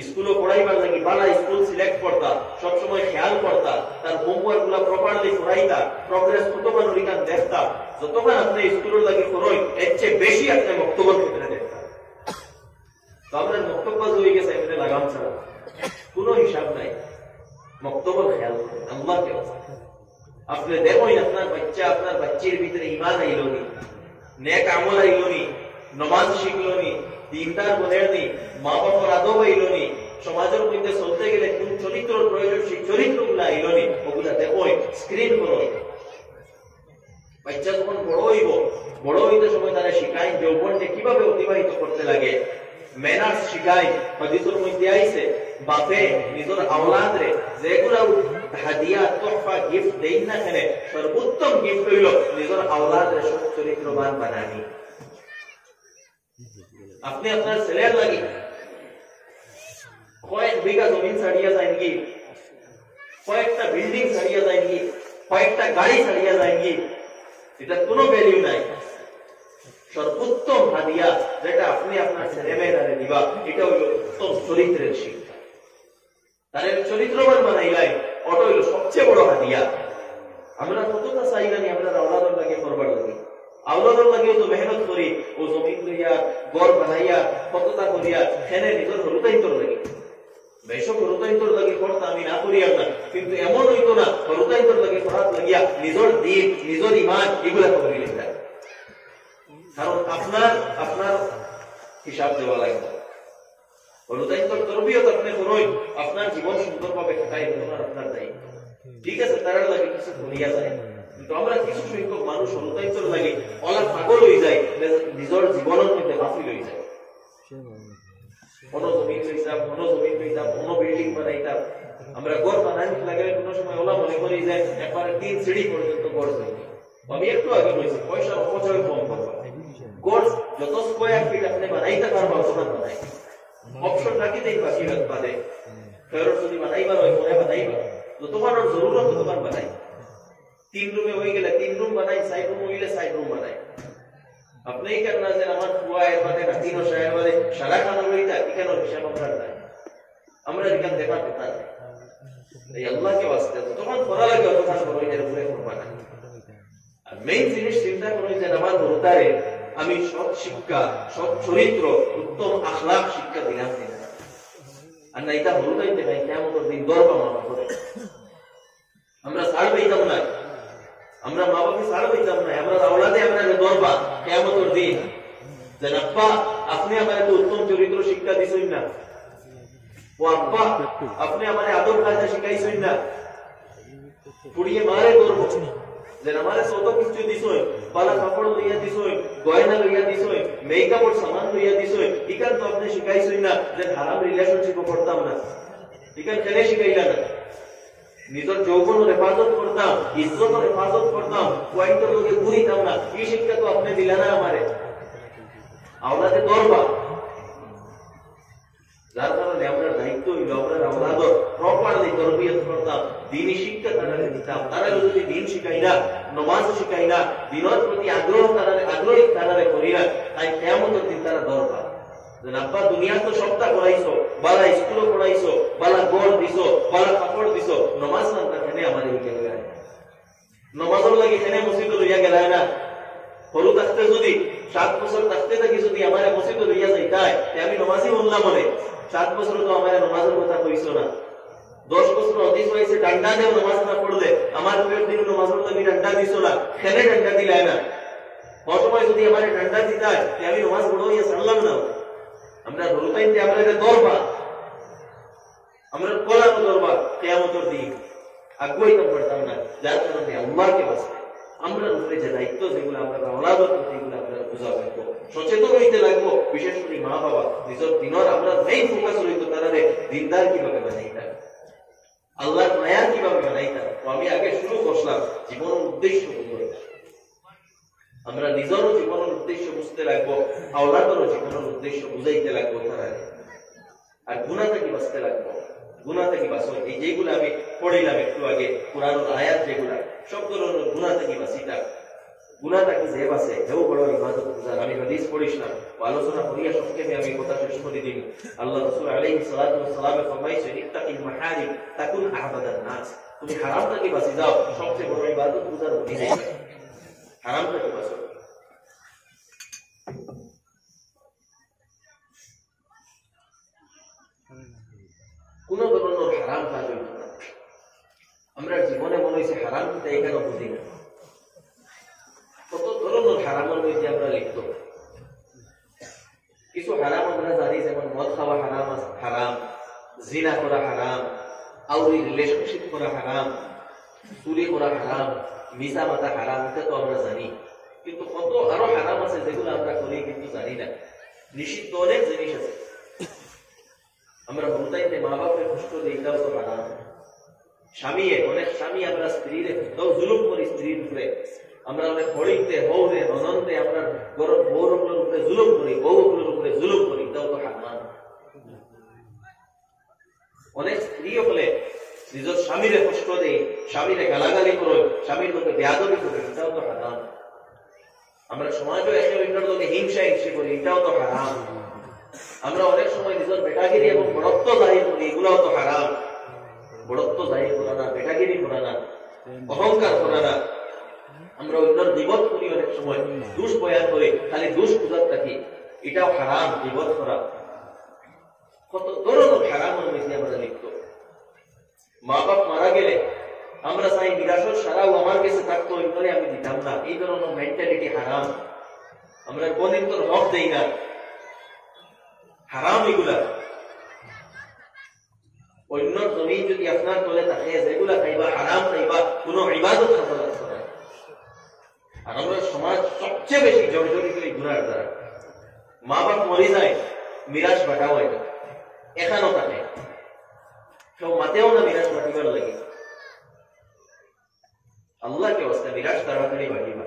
স্কুলে পড়াইবার লাগি বালা স্কুল সিলেক্ট করতা, সবসময় খেয়াল করতা, তার হোমওয়ার্ক গুলা প্রপারলি পড়াইতা, প্রগ্রেস কতখান ওইখান দেখতা। যতক্ষণ আপনি স্কুলের লাগি করই এর চেয়ে বেশি আপনি বক্তব্যের ক্ষেত্রে দেখতা। তো আপনার বক্তব্য হয়ে গেছে এখানে লাগাম ছাড়া কোনো হিসাব নাই। বক্তব্য খেয়াল করেন, আল্লাহকে আপনি দেখুন আপনার বাচ্চার ভিতরে ঈমান আইলো নি, নেক আমল আইলো নি, নামাজ শিখলো নি, দিনদার বনের নি, মা বাবার আদব আইলো নি, সমাজের মধ্যে চলতে গেলে কোন চরিত্রের প্রয়োজন সেই চরিত্রগুলো আইলো নি, ওগুলা দেখুন, স্ক্রিন করো। বাচ্চা যখন বড় হইতে সময় তারা শিখাই যৌবনকে কিভাবে অতিবাহিত করতে লাগে, ম্যানার্স শিখাই। হাদিসের মধ্যে আইছে বাপে নিজের আওলাদরে যেগুলা হাদিয়া তোহফা গিফট দেই না কেন, সর্বোত্তম গিফট হইল নিজের আওলাদরে সৎ চরিত্রবান বানানি। আপনি আপনার ছেলের লাগি কয়েক বিঘা জমিন ছাড়িয়া যায় কি, কয়েকটা বিল্ডিং ছাড়িয়া যায় কি, কয়েকটা গাড়ি ছাড়িয়া যায় কি, এটা কোনো ভ্যালু নাই। সর্বোত্তম হাদিয়া যেটা আপনি আপনার ছেলে মেয়েরা দিবা, এটা হইল উত্তম চরিত্রের শিক্ষা। তাদের চরিত্রবান বানাইলাই ওটা হইল সবচেয়ে বড় হাদিয়া। আমরা কতটা চাইলানি আমরা আওলাদর লাগে করবার লাগে, আওলাদর লাগেও তো মেহনত করি, ও জমিন লইয়া ঘর বানাইয়া কতটা করিয়া খেনে নিজের হরুতাইতর লাগে। বেশক হরুতাইতর লাগে করতে আমি না করি না, কিন্তু এমন হইতো না হরুতাইতর লাগে করার লাগিয়া নিজের দিন নিজের ইমান এগুলা করি লিখা। কারণ আপনার হিসাব দেওয়া লাগবে। হরুতাইতর তরবিয়ত আপনি করই, আপনার জীবন সুন্দরভাবে কাটাই আপনার দায়িত্ব। ঠিক আছে, তারা লাগে কিছু করিয়া যায়, কিন্তু আমরা কিছু সংখ্যক মানুষ হরুতাইতর লাগে অলা পাগল হয়ে যায়, নিজের জীবনের মধ্যে বাতিল হয়ে যায়। কোনো জমিন লইতাম, কোনো বিল্ডিং বানাইতাম, আমরা ঘর বানাইতে লাগে কোনো সময় ওলা মনে করি যে একবার 3 সিঁড়ি পর্যন্ত ঘর যাই। আমি একটু আগে বলছি পয়সার অপচয় কম করবা, ঘর যত স্কয়ার ফিট আপনি বানাইতে পারবা তখন বানাই, অপশন রাখি দেই বাকি বাদে ফেরত যদি বানাইবার হয় পরে বানাইবা, যতবার জরুরত ততবার বানাই। 3 রুমে হয়ে গেলে 3 রুম বানাই, 4 রুম হইলে 4 রুম বানাই। আপনি কেন না যে আমার ফুয়া এর বাদে নাতিন ও সাহেব বাদে সারা খানা লইতা কেন হিসাব আমরা এখান দেখার কথা নাই। এই আল্লাহকে ওয়াস্তে তখন করা লাগে অতখান বড় এর উপরে করবা না। আর মেইন জিনিস চিন্তা করি যে আমার বড়তারে আমি সৎ শিক্ষা, সৎ চরিত্র, উত্তম আখলাক শিক্ষা দিলাম কিনা। আর না এটা বড়তাইতে নাই কেমন দিন দরবা মামা করে আমরা ছাড় পাইতাম না, আমরা মা বাপকে ছাড় পাইতাম না, আমরা আওলাদে আমরা দরবা কিয়ামতের দিন যে আব্বা আপনি আমাকে তো উত্তম চরিত্র শিক্ষা দিছেন না, ও আব্বা আপনি আমাকে আদব কায়দা শিখাইছেন না, পুড়িয়ে মারে করব যে আমারে কত কিছু দিছই, পালা কাপড় লইয়া দিছই, গয়না লইয়া দিছই, মেকআপের সামান লইয়া দিছই, ইকান তো আপনি শিখাইছেন না যে হারাম রিলেশনশিপ করতাম না, ইকান কেন শিখাইলা না? নিজের যৌবনের হেফাজত করতাম, ইজ্জতের হেফাজত করতাম, কয়েকটা লোকে ঘুরিতাম না, এই শিক্ষা তো আপনি দিলা না আমারে। আওলাদে দরবা, যার কারণে আমরা দায়িত্ব হইল আমরা আওলাদর প্রপারলি তরবিয়ত করতাম, দ্বীনি শিক্ষা তারা দিতাম। তারা যদি দিন শিখাই না, নামাজ শিখাই না, দিনের প্রতি আগ্রহী তারা করি না, তাই কিয়ামতের দিন তারা দরবা আব্বা দুনিয়া তো সবটা করাইছো, বালা স্কুলে পড়াইছো, বালা গোল দিছো, বালা কাপড় দিছো, নমাজ না কেনে আমার নমাজের লাগে কেনে মসজিদে লইয়া গেলায় না। সরু থাকতে যদি 7 বছর থাকতে থাকি যদি আমার মসজিদে লইয়া যাইতাই আমি নমাজই বললাম মনে, 7 বছর তো আমার নমাজের কথা কইছো না। 10 বছর অধিক হয়েছে ডান্ডা দেও নমাজ না পড়লে, আমার বিয়ের দিন নমাজের লাগি ডান্ডা দিছো না, খেলে ডান্ডা দিলাই না। সময় যদি আমার ডান্ডা দিতাই আমি নমাজ পড়াইয়া ছাড়লাম না। আমরা ধরতাইতে আমরা দরবা, আমরা কোলানো দরবা কিয়ামতের দিন আগুয়াইতে পারতাম না। যার কারণে আল্লাহকে বাঁচতে আমরা উপরে যে দায়িত্ব যেগুলো আমরা আওলাদের প্রতি এগুলো আমরা বোঝা লাগবো, সচেতন হইতে লাগবো। বিশেষ করে মা বাবা নিজের দিনের আমরা মেইন ফোকাস হইতো তারা দিনদার কিভাবে বানাইতা, আল্লাহর মায়া কিভাবে বানাইতা। আমি আগে শুরু করলাম জীবনের উদ্দেশ্য বুঝবো, আমরা নিজেরও জীবনের উদ্দেশ্য বুঝতে লাগবো, আওলাদেরও জীবনের উদ্দেশ্য বুঝাইতে লাগবো তারা, আর গুনাহ থেকে বাঁচতে লাগবো। গুনাহ থেকে বাঁচো, এই যেগুলো আমি পড়িলাম একটু আগে কোরআনের আয়াত, যেগুলা সব ধরনের গুনাহ থেকে বাঁচিতা। গুনাহ থেকে যে বাঁচে হেও বড় ইবাদত গুজার। আমি হাদিস পড়িছিলাম, আলোচনা করিয়া সংক্ষেপে আমি কথা শেষ করে দিই। আল্লাহ রাসূল আলাইহিস সালাতু ওয়াস সালাম ফরমাইছেন, ইত্তাকিল মাহারিম তাকুন আবাদান নাস। তুমি হারাম থেকে বাঁচি যাও, সবচেয়ে বড় ইবাদত গুজার হয়ে যাবে। হারাম থেকে বাঁচো। কোন ধরনের হারাম কাজ হইত না। আমরা জীবনে মনে হয়েছে হারাম কিন্তু এখানে বুঝি না, কত ধরনের হারামের মধ্যে আমরা লিপ্ত। কিছু হারাম আমরা জানি, যেমন মদ খাওয়া হারাম, হারাম জিনা করা হারাম, আউরি রিলেশনশিপ করা হারাম, চুরি করা হারাম, মিছা মাতা হারাম, এটা তো আমরা জানি। কিন্তু কত আরো হারাম আছে যেগুলো আমরা করি কিন্তু জানি না। নিষিদ্ধ অনেক জিনিস আছে। আমরা বলতাইতে মা বাপের কষ্ট দিই, এটাও তো হারাম। স্বামী, অনেক স্বামী আমরা স্ত্রীর জুলুম করি, স্ত্রীর উপরে আমরা অনেক হরিতে হৌরে অনন্তে আমরা বউগুলোর উপরে জুলুম করি, বউগুলোর উপরে জুলুম করি, এটাও তো হারাম। অনেক স্ত্রী হলে নিজের স্বামীরে কষ্ট দেয়, স্বামীরে গালাগালি করে, স্বামীর লোকে বেয়াদবি করে, এটাও তো হারাম। আমরা সমাজও একে অন্যের লোকে হিংসা হিংসে করি, এটাও তো হারাম। আমরা অনেক সময় নিজের বেটাগিরি এবং বড়ত্ব জাহির করি, এগুলাও তো হারাম। বড়ত্ব জাহির করা না, বেটাগিরি করা না, অহংকার করা না। আমরা অন্যের বিপদ করি, অনেক সময় দুষ বয়ান করে খালি দুষ খুঁজার থাকি, এটাও হারাম। বিপদ করা কত ধরনের হারামের মধ্যে আমরা লিপ্ত। মা বাপ মারা গেলে আমরা চাই বিরাসত সারাও আমার কাছে থাকতো, এগুলো আমি দিতাম না, এই ধরনের মেন্টালিটি হারাম। আমরা বোনের তোর হক দেই না, হারাম এগুলা। অন্য জমি যদি আপনার তলে থাকে, যেগুলা খাইবা হারাম খাইবা, কোন ইবাদত খাওয়া লাগবে না। আর আমরা সমাজ সবচেয়ে বেশি জর্জরিত এই গুনার দ্বারা। মা বাপ মরে যায়, মিরাজ বাটা হয় না, এখানেও থাকে, কেউ মাতেও না মিরাজ বাটিবার লাগে। আল্লাহকে অবস্থা মিরাজ তাড়াতাড়ি বাটিবা।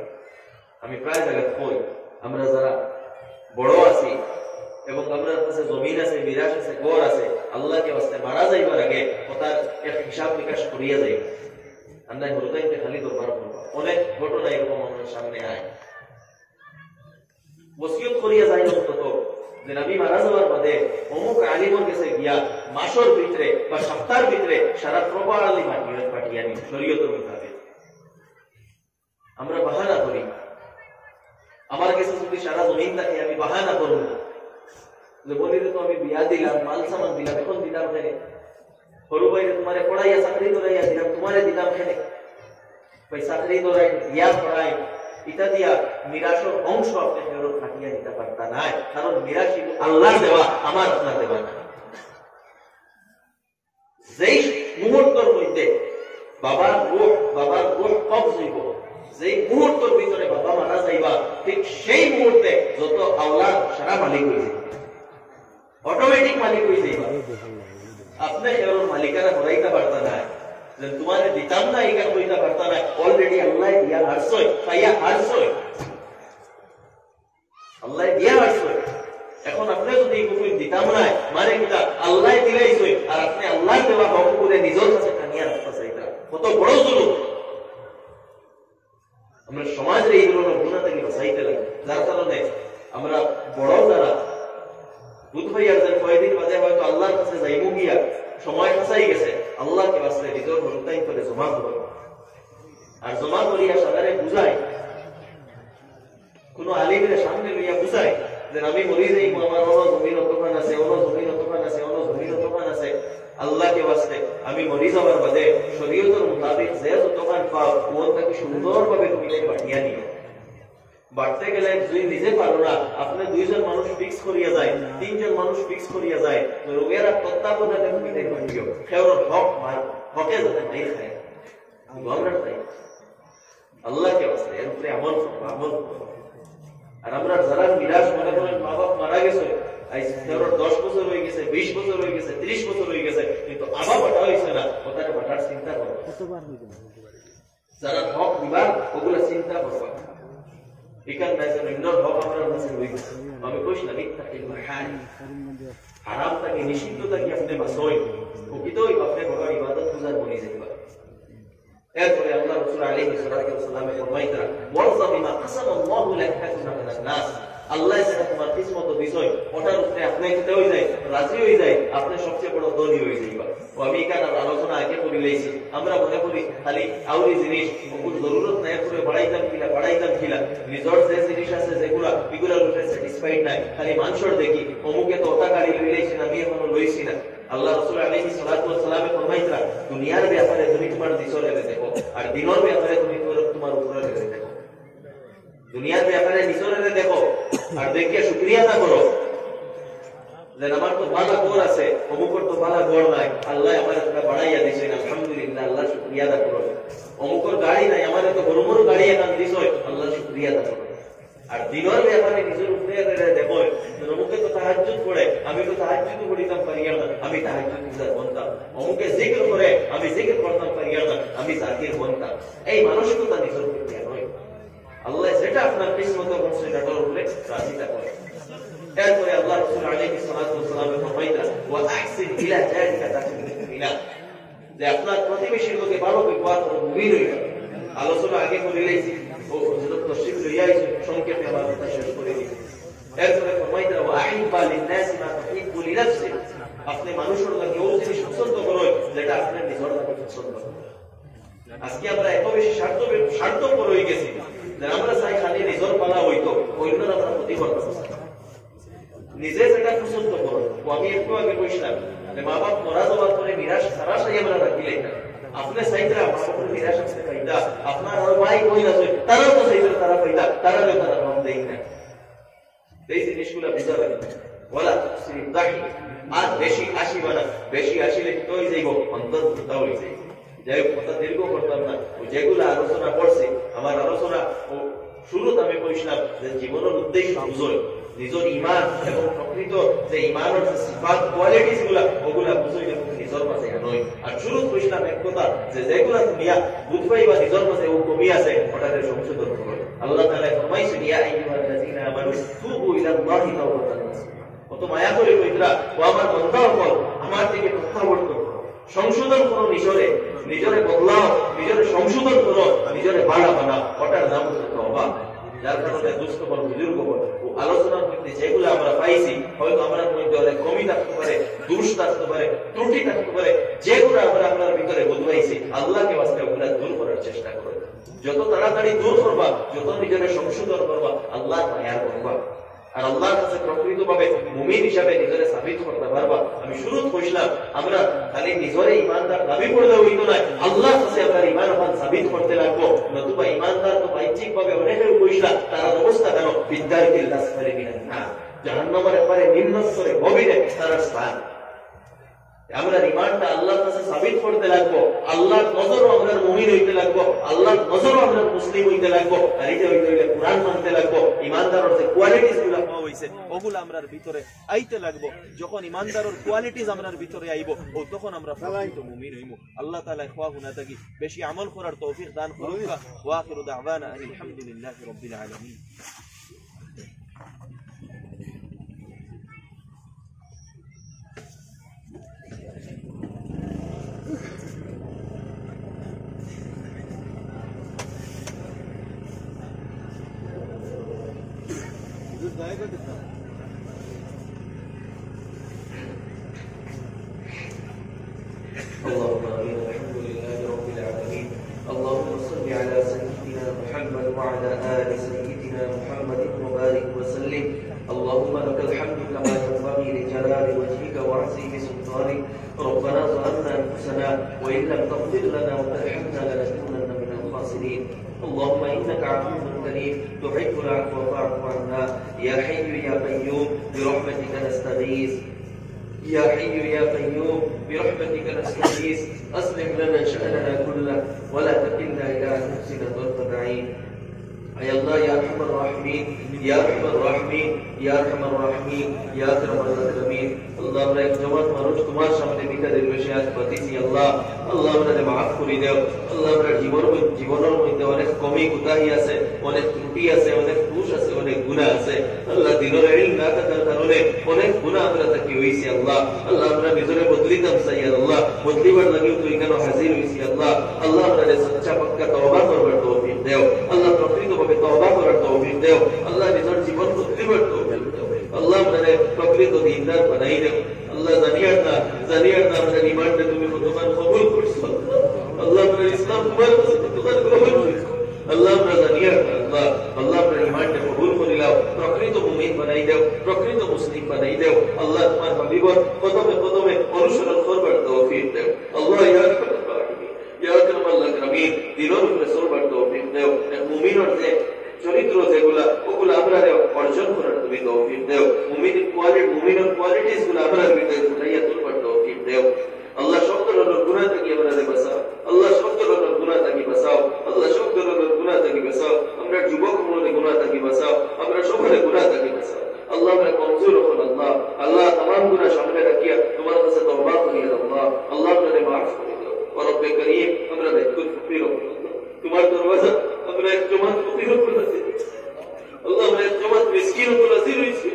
আমি প্রায় জায়গায় কই, আমরা যারা বড় আছি এবং আপনার কাছে জমিন আছে, মিরাজ আছে, ঘর আছে, আল্লাহকে অবস্থা মারা যাইবার আগে ওটার এক হিসাব নিকাশ করিয়া যাই। আমরা হরতাইতে খালি দরবার করবো। অনেক ঘটনা এরকম আমাদের সামনে আয়, ওসিয়ত করিয়া যাই অন্তত যে আমি মারা যাওয়ার বাদে অমুক আলিমর কাছে গিয়া মাসের ভিতরে বা সপ্তাহের ভিতরে সারা প্রপারলি পাঠিয়ে আনি শরীয়তের মোতাবেক। আমরা বাহানা করি, আমার কাছে যদি সারা জমিন থাকে আমি বাহানা করবো যে বলি তো আমি বিয়া দিলাম, মাল সামান দিলাম, এখন দিলাম কেন? সরু ভাই তোমারে পড়াইয়া চাকরি ধরাইয়া দিলাম, তোমারে দিলাম কেন? চাকরি ধরাই বিয়া পড়াই, এটা দিয়া মিরাসের অংশ আপনি ফেরত কাটিয়ে নিতে পারতা না, কারণ মিরাস আল্লাহর দেওয়া, আমার আপনার দেওয়া না। যেই মুহূর্তের মধ্যে বাবার রূহ কবজ হইব, যেই মুহূর্তের ভিতরে বাবা মারা যাইবা, ঠিক সেই মুহূর্তে যত আওলাদ সারা মালিক হয়ে যাবে, অটোমেটিক মালিক হয়ে যাইবা। আপনি এর মালিকানা হরাইতে পারতা না, যে তোমারে দিতাম না এই কাজ হইতে পারতা না, অলরেডি আল্লাহ দিয়া হারছই, পাইয়া হারছই, আল্লাহ দিয়া হারছই। এখন আপনি যদি এই কুকুর দিতাম না, মানে কিনা আল্লাহ দিলাইছই, আর আপনি আল্লাহ দেওয়া হক করে নিজের কাছে টানিয়া রাখতে চাইতা, কত বড় জুলুম। আমরা সমাজের এই ধরনের গুনাহ থেকে বাঁচাইতে লাগে। যার কারণে আমরা বড় যারা দুধ ভাইয়ার যে কয়েকদিন বাদে হয়তো আল্লাহর কাছে যাইবো গিয়া সময় ফাঁসাই গেছে, আল্লাহকে বাঁচলে নিজের হরতাই করে জমা করবে, আর জমা করিয়া সাধারে বুঝায়, কোন আলিমের সামনে লইয়া বুঝায় যে আমি মরি যাই, আমার অন্য জমিন অতখান আছে, অন্য জমিন অতখান আছে, অন্য জমিন অতখান আছে, আল্লাহকে বাঁচলে আমি মরি যাওয়ার বাদে শরীয়তের মোতাবেক যে যতখান পাও ওটাকে সুন্দরভাবে তুমি বাড়িয়া নিও। বাড়তে গেলে যদি নিজে পারো না, আপনি দুইজন মানুষ ফিক্স করিয়া যায়, তিনজন মানুষ ফিক্স করিয়া যায়, রোগের তত্ত্বাবধানে তুমি বাড়িও, খেওর হক হকে যাতে নাই খায়, আমরা চাই। আল্লাহকে বাঁচতে, এর উপরে আমল করবো। আর আমরা যারা নিরাশ মনে করেন মা বাপ মারা গেছে, 10 বছর হয়ে গেছে, 20 বছর হয়ে গেছে, 30 বছর হয়ে গেছে, কিন্তু আবার বাটা হয়েছে না, ওটাকে বাটার চিন্তা করবো। যারা হক দিবার ওগুলা চিন্তা করবা। এখানে অন্যর হক আমরা হয়ে গেছে, আমি কইস না হারাম থাকে নিষিদ্ধ থাকে আপনি বাঁচই প্রকৃতই আপনি ভগবান ইবাদত পূজার বনি যাইবা। এরপরে আল্লাহ রাসূল আলাইহিস সালাতু ওয়াস সালাম ফরমাইতা ওয়ারযা বিমা কাসামাল্লাহু লাকা তাকুনা মিনান নাস, আল্লাহ যেটা তোমার কিসমত দিছই ওটার উপরে আপনি যেতে হই যায়, রাজি হই যায়, আপনি সবচেয়ে বড় ধনী হই যাইবা। ও আমি কেন আলোচনা আগে করে লইছি, আমরা মনে করি খালি আউরি জিনিস ওগুলো জরুরত নাই করে বাড়াইতাম কিলা নিজর যে জিনিস আছে যেগুলা এগুলোর উপরে স্যাটিসফাইড নাই, খালি মানুষের দেখি অমুকে তো ওটা গাড়ি লইছি না, আমি এখনো লইছি না। আল্লাহ রাসূল আলাইহিস সালাতু ওয়াস সালাম ফরমাইতা দুনিয়ার ব্যাপারে তুমি তোমার দিশরে দেখো, আর দিনের ব্যাপারে তুমি তোমার উপরে দেখো। দুনিয়ার ব্যাপারে দিশরে দেখো আর দেখিয়ে শুকরিয়া না করো যে আমার তো ভালো গোর আছে, অমুকর তো ভালো গোর নাই, আল্লাহ আমার একটা বাড়াইয়া দিয়েছেন, আলহামদুলিল্লাহ, আল্লাহ শুকরিয়া আদা করো। অমুকর গাড়ি নাই, আমাদের তো বড় বড় গাড়ি এখন দিছই, আল্লাহ শুকরিয়া আদা করো। আর দিনের ব্যাপারে নিজের উপরে দেখো, অমুকে তো তাহাজ্জুদ পড়ে, আমি তো তাহাজ্জুদ পড়িতাম পারিয়ার না, আমি তাহাজ্জুদ পূজা বনতাম। অমুকে জিকির করে, আমি জিকির করতাম পারিয়ার না, আমি জাকির বনতাম। এই মানসিকতা নিজের উপরে নয়। আল্লাহ যেটা আপনার কিসমত করছে সেটার উপরে রাজিতা করে। এরপরে আল্লাহ রাসূল আলাইহিস সালাতু ওয়াস সালাম ফরমাইতা ওয়া আহসিন ইলা যালিকা তাকুনু মুমিনা, যে আপনার প্রতিবেশীর লোকে ভালো ব্যবহার করো, মুমিন হইবা। আলোচনা আগে করে লইছি, ও হযরত তশরিফ লইয়া এসে সংক্ষেপে আমার কথা শেষ করে দিই। এরপরে ফরমাইতা ওয়া আহিব্বা লিন-নাস মা তুহিব্বু লিনাফসিক, আপনি মানুষের লাগে ওই জিনিস পছন্দ করো যেটা আপনার নিজের লাগে পছন্দ। আজকে আমরা এত বেশি স্বার্থপর হয়ে গেছি যে আমরা চাই খালি নিজের পালা হইতো, অন্যরা আমরা ক্ষতি করতে নিজে যেটা পছন্দ করো। আমি একটু আগে বলছিলাম যে মা বাপ মরা যাওয়ার পরে নিরাশ সারা সাই আমরা রাখিলেন না, আপনি চাইতে মা বাপের নিরাশ আসতে পাইতা, আপনার আর ভাই বই আছে তারাও তো চাইতে তারা পাইতা, তারাও তারা নাম দেই না। এই জিনিসগুলো বুঝা লাগে বলা দাহি। আর বেশি আসিবা না, বেশি আসিলে কি হয়ে যাইব, অন্তর্ভুক্তা হয়ে যাইব। যাই হোক, কথা দীর্ঘ করতাম না, যেগুলো আলোচনা করছে আমার আলোচনা ও শুরুতে আমি বলছিলাম যে জীবনের উদ্দেশ্য বুঝই, নিজের ইমান এবং প্রকৃত যে ইমানের যে সিফাত কোয়ালিটিস গুলা ওগুলা বুঝই নিজের মাঝে নয়। আর শুরু বলছিলাম এক কথা যে যেগুলা দুনিয়া বুঝবাই বা নিজের মাঝে ও কমি আছে ওটাকে সংশোধন করো। আল্লাহ তাআলা ফরমাইছেন ইয়া আইয়ুহাল্লাযীনা আমানু তুবু ইলাল্লাহি তাওবাতান নাসুহা, কত মায়া করে কইরা ও আমার বান্দাগণ আমার দিকে প্রত্যাবর্তন করো, সংশোধন করো, নিজরে বদলাও, নিজরে সংশোধন করো, নিজরে ভালো বানাও, ওটার নাম হচ্ছে তওবা। যার কারণে দুস্থ বল বুজুর্গ বল ও আলোচনার মধ্যে যেগুলো আমরা পাইছি, হয়তো আমরা মধ্যে অনেক কমি থাকতে পারে, দোষ থাকতে পারে, ত্রুটি থাকতে পারে, যেগুলো আমরা আপনার ভিতরে বুঝবাইছি আল্লাহকে বাঁচতে ওগুলা দূর করার চেষ্টা করবে। যত তাড়াতাড়ি দূর করবা, যত নিজের সংশোধন করবা, আল্লাহ মায়ার করবা, আর আল্লাহর কাছে প্রকৃতভাবে মুমিন হিসাবে নিজেরে সাবিত করতে পারবা। আমি শুরুতে কইছিলাম আমরা খালি নিজরে ইমানদার দাবি করলে হইতো না, আল্লাহর কাছে আমরা ইমান সাবিত করতে লাগবো। নতুবা ইমানদার তো বাহ্যিক ভাবে অনেকেই কইছিলাম, তার অবস্থা কেন বিদ্যার্থীর লাসফারে বিনা না, জাহান্নামের একবারে নিম্ন স্তরে গভীরে তার স্থান। আমরা ইমানটা আল্লাহর কাছে সাবিত করতে লাগবো, আল্লাহর নজরও আমরা মুমিন হইতে লাগবো, আল্লাহর নজরও আমরা মুসলিম হইতে লাগবো। আর এই যে হইতে হইলে কোরআন মানতে লাগবো, ইমানদারের যে কোয়ালিটিস গুলো পাওয়া হইছে ওগুলো আমরার ভিতরে আইতে লাগবো। যখন ইমানদারের কোয়ালিটিস আমরার ভিতরে আইবো ও তখন আমরা প্রকৃত মুমিন হইমু। আল্লাহ তাআলা খাওয়াহুনা থাকি বেশি আমল করার তৌফিক দান করুন। ওয়া আখিরু দাওয়ানা আলহামদুলিল্লাহি রাব্বিল আলামিন। اللهم آمين. الحمد لله رب العالمين. اللهم صل على سيدنا محمد وعلى آل سيدنا محمد وبارك وسلم. اللهم لك الحمد كما ينبغي لجلال وجهك وعظيم سلطانك. ربنا ظلمنا أنفسنا وإن لم تغفر لنا وترحمنا لنكونن من الخاسرين. اللهم إنك عفو كريم تحب العفو فاعف عنا. يا حي يا قيوم برحمتك نستغيث. يا حي يا قيوم برحمتك نستغيث أصلح لنا شأننا كله ولا تكلنا إلى أنفسنا طرفة عين يا الله يا أرحم الراحمين يا أرحم الراحمين يا أرحم الراحمين يا أكرم الأكرمين আল্লাহ আমরা এক জমাত মানুষ তোমার সামনে বিকাদের বেশি আজ পাতিছি আল্লাহ আল্লাহ আমাদের মাফ করে দাও আল্লাহ আমরা জীবনের মধ্যে অনেক কমি কুতাহি আছে অনেক ত্রুটি আছে অনেক দোষ আছে অনেক গুনাহ আছে আল্লাহ দিনের ইলম না থাকার কারণে অনেক গুনাহ আমরা তাকি হইছি আল্লাহ আল্লাহ আমরা নিজরে বদলিতাম চাই আল্লাহ বদলিবার লাগিও তুই কেন হাজির হইছি আল্লাহ আল্লাহ আমাদের সচ্চা পাক্কা তওবা করবার তৌফিক দাও আল্লাহ প্রকৃতভাবে তওবা করার তৌফিক দাও আল্লাহ নিজের জীবন বদলিবার তৌফিক দাও আল্লাহ আমাদের প্রকৃত দিনদার বানাই দাও আল্লাহ জানিয়ার না আমরা ইমানটা তুমি কতবার কবুল করছো আল্লাহ আমরা ইসলাম তোমার কাছে কতবার গ্রহণ করছো আল্লাহ আমরা জানিয়ার আল্লাহ আল্লাহ আমরা ইমানটা কবুল করে নাও প্রকৃত মুমিন বানাই দাও প্রকৃত মুসলিম বানাই দাও আল্লাহ তোমার হাবিবর কদমে কদমে অনুসরণ করবার তৌফিক দাও আল্লাহ ইয়া আরহামার রাহিমিন ইয়া আকরামাল আকরামিন দিনের উপরে চলবার তৌফিক দাও মুমিনের যে চরিত্র যেগুলা ওগুলো আমরা অর্জন করার তুমি তৌফিক দাও মুমিনের কোয়ালিটিস গুলো আমরা ভিতরে ফুটাইয়া তুলবার তৌফিক দাও আল্লাহ সব ধরনের গুনাহ থেকে আমাদের বাঁচাও আল্লাহ সব ধরনের গুনাহ থেকে বাঁচাও আল্লাহ সব ধরনের গুনাহ থেকে বাঁচাও আমরা যুবক মনে গুনাহ থেকে বাঁচাও আমরা সকলে গুনাহ থেকে বাঁচাও আল্লাহ আমরা কমজোর হল আল্লাহ আল্লাহ तमाम গুনাহ সামনে রাখিয়া তোমার কাছে তওবা করি আল্লাহ আল্লাহ আমাদের maaf করে দাও রব্বে করিম আমরা বিকুল ফকির তোমার দরওয়াজা আমরা এক জমাত ফকির করতে আল্লাহ আমরা এক জমাত মিসকিন করতে রইছি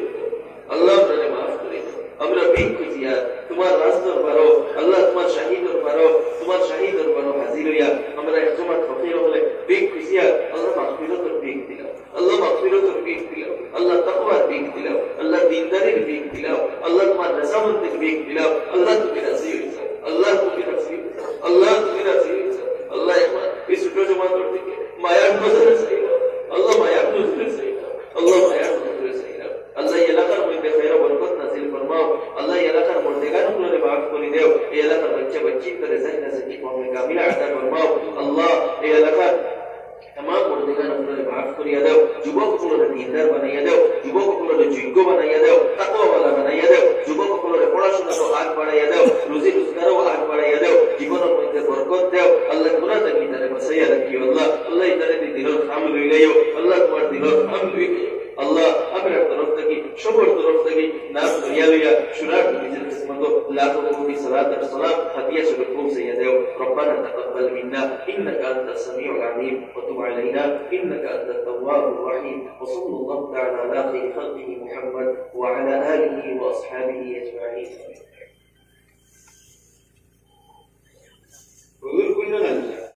আল্লাহ আমাদের maaf করে দাও আমরা বিকুজিয়া তোমার রাস্তার পারো আল্লাহ তোমার শাহীদের পারো হাজির হইয়া আমরা এক জমাত ফকির হলে বিকুজিয়া আল্লাহ মাগফিরাতের বিক দিলাও আল্লাহ মাগফিরাতের বিক দিলাও আল্লাহ তাকওয়ার বিক দিলাও আল্লাহ দীনদারির বিক দিলাও আল্লাহ তোমার রসামতের বিক দিলাও আল্লাহ তুমি রাজি হইছো আল্লাহ তুমি রাজি হইছো আল্লাহ তুমি রাজি হইছো আল্লাহ একবার এই ছোট জমাতের থেকে মায়ার নজরে চাইলাও আল্লাহ মায়ার নজরে চাইলাও আল্লাহ মায়ার নজরে চাইলাও আল্লাহ এলাকার মধ্যে খায়র বরকত নাযিল ফরমাও আল্লাহ এলাকার মধ্যে গানগুলোরে maaf করে দাও এই এলাকার বাচ্চা করে জান্নাত থেকে কমে কামিলা আতা ফরমাও আল্লাহ এই এলাকার तमाम মুর্দিগানগুলোরে maaf করিয়া দাও যুবকগুলোরে দিনদার বানাইয়া দাও যুবকগুলোরে যোগ্য বানাইয়া দাও তাকওয়াওয়ালা বানাইয়া দাও যুবকগুলোরে পড়াশোনারও আগ বাড়াইয়া দাও রুজি রোজগারও আগ বাড়াইয়া দাও জীবনের মধ্যে বরকত দাও আল্লাহ গুনাহ থেকে তারে বাঁচাইয়া রাখিও আল্লাহ আল্লাহ তারে দিনের কাম লইলাইও আল্লাহ তোমার দিনের কাম লইলাইও আল্লাহ আমার তরফ থেকে সবার তরফ থেকে নাম দুনিয়া লইয়া শুনার নিজের কিসমত লাখো কোটি সালাত আর সালাম হাদিয়া সবে পৌঁছাইয়া দাও রব্বানা তাকাব্বাল মিন্না ইন্নাকা আনতাস সামিউল আলিম ওয়া তুব আলাইনা ইন্নাকা আনতাত তাওয়াবুর রহিম ওয়া সাল্লাল্লাহু তাআলা আলা খায়রি খালকিহি মুহাম্মদ ওয়া আলা আলিহি ওয়া আসহাবিহি আজমাইন হুজুর কইনা না